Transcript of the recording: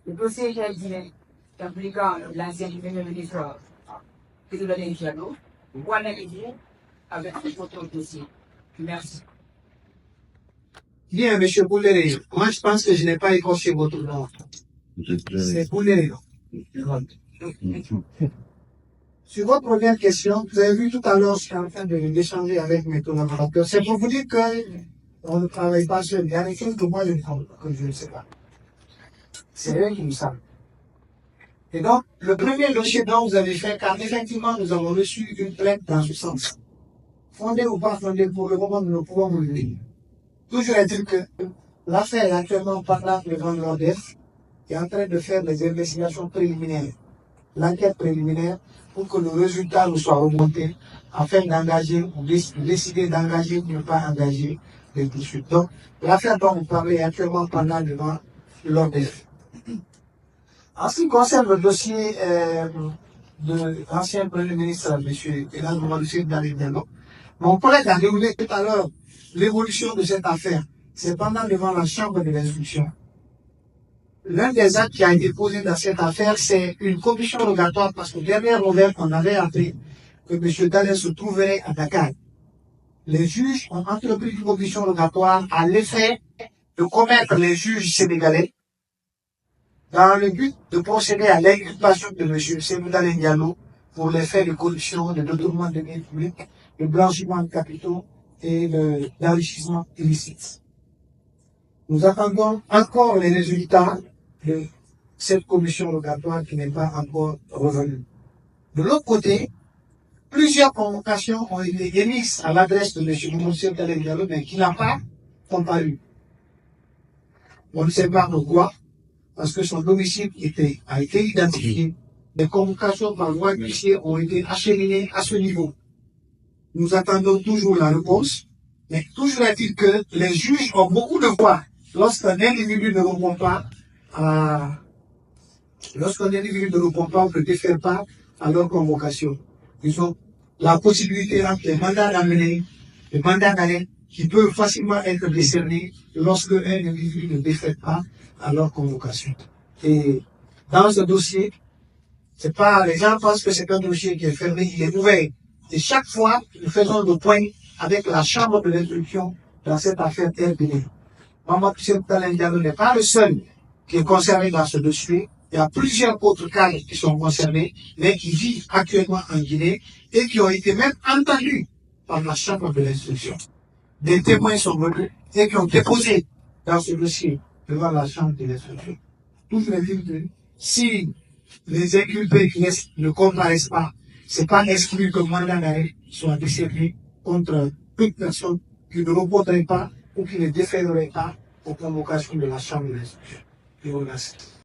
Le dossier j'ai dit, impliquant l'ancien premier ministre Pedro Diallo, voilà les dit avec votre dossier. Merci. Bien, monsieur Bouléré, moi je pense que je n'ai pas écorché votre nom. C'est Bouléré. Sur votre première question, vous avez vu tout à l'heure, je suis en train d'échanger avec mes collaborateurs. C'est pour vous dire qu'on ne travaille pas seul. Il y a des choses que moi je ne sais pas. C'est eux qui nous savent. Et donc, le premier dossier dont vous avez fait, car effectivement, nous avons reçu une plainte dans ce sens. Fondée ou pas fondée, pour le moment, nous ne pouvons vous le dire. Toujours est-il que l'affaire est actuellement pendant devant l'ODEF, qui est en train de faire des investigations préliminaires, l'enquête préliminaire, pour que le résultat nous soit remonté, afin d'engager ou de décider d'engager ou ne pas engager les poursuites. Donc, l'affaire dont vous parlez est actuellement pendant devant l'ODEF. En ce qui concerne le dossier de l'ancien Premier ministre, M. Elhadji Oumarou Diallo, mon collègue a déroulé tout à l'heure l'évolution de cette affaire. C'est pendant devant la chambre de l'instruction. L'un des actes qui a été posé dans cette affaire, c'est une commission rogatoire, parce que dernière nouvelle qu'on avait appris que M. Dallet se trouverait à Dakar. Les juges ont entrepris une commission rogatoire à l'effet de commettre les juges sénégalais dans le but de procéder à l'inculpation de M. Cellou Dalein Diallo pour les faits de corruption, de détournement de biens publics, de blanchiment de capitaux et d'enrichissement illicite. Nous attendons encore les résultats de cette commission rogatoire qui n'est pas encore revenue. De l'autre côté, plusieurs convocations ont été émises à l'adresse de M. Cellou Dalein Diallo, mais qui n'a pas comparu. On ne sait pas pourquoi, parce que son domicile a été identifié. Des convocations par voie d'huissier ont été acheminées à ce niveau. Nous attendons toujours la réponse, mais toujours est-il que les juges ont beaucoup de voix lorsqu'un individu ne répond pas on ne défère pas à leur convocation. Ils ont la possibilité entre les mandats d'amener, les mandats d'arrêt, qui peuvent facilement être décernés lorsque un individu ne défère pas à leur convocation. Et dans ce dossier, les gens pensent que c'est un dossier qui est fermé, il est ouvert. Et chaque fois, nous faisons le point avec la chambre de l'instruction dans cette affaire RBD. Mamadou Cellou Dalein Diallo n'est pas le seul qui est concerné dans ce dossier. Il y a plusieurs autres cadres qui sont concernés, mais qui vivent actuellement en Guinée et qui ont été même entendus par la chambre de l'instruction. Des témoins sont venus et qui ont déposé dans ce dossier devant la chambre de l'instruction. Toujours est-il que si les inculpés qui ne comparaissent pas, c'est pas exclu que le mandat d'arrêt soit décerné contre toute personne qui ne répondrait pas ou qui ne déférerait pas aux convocations de la chambre de l'instruction. Je vous remercie.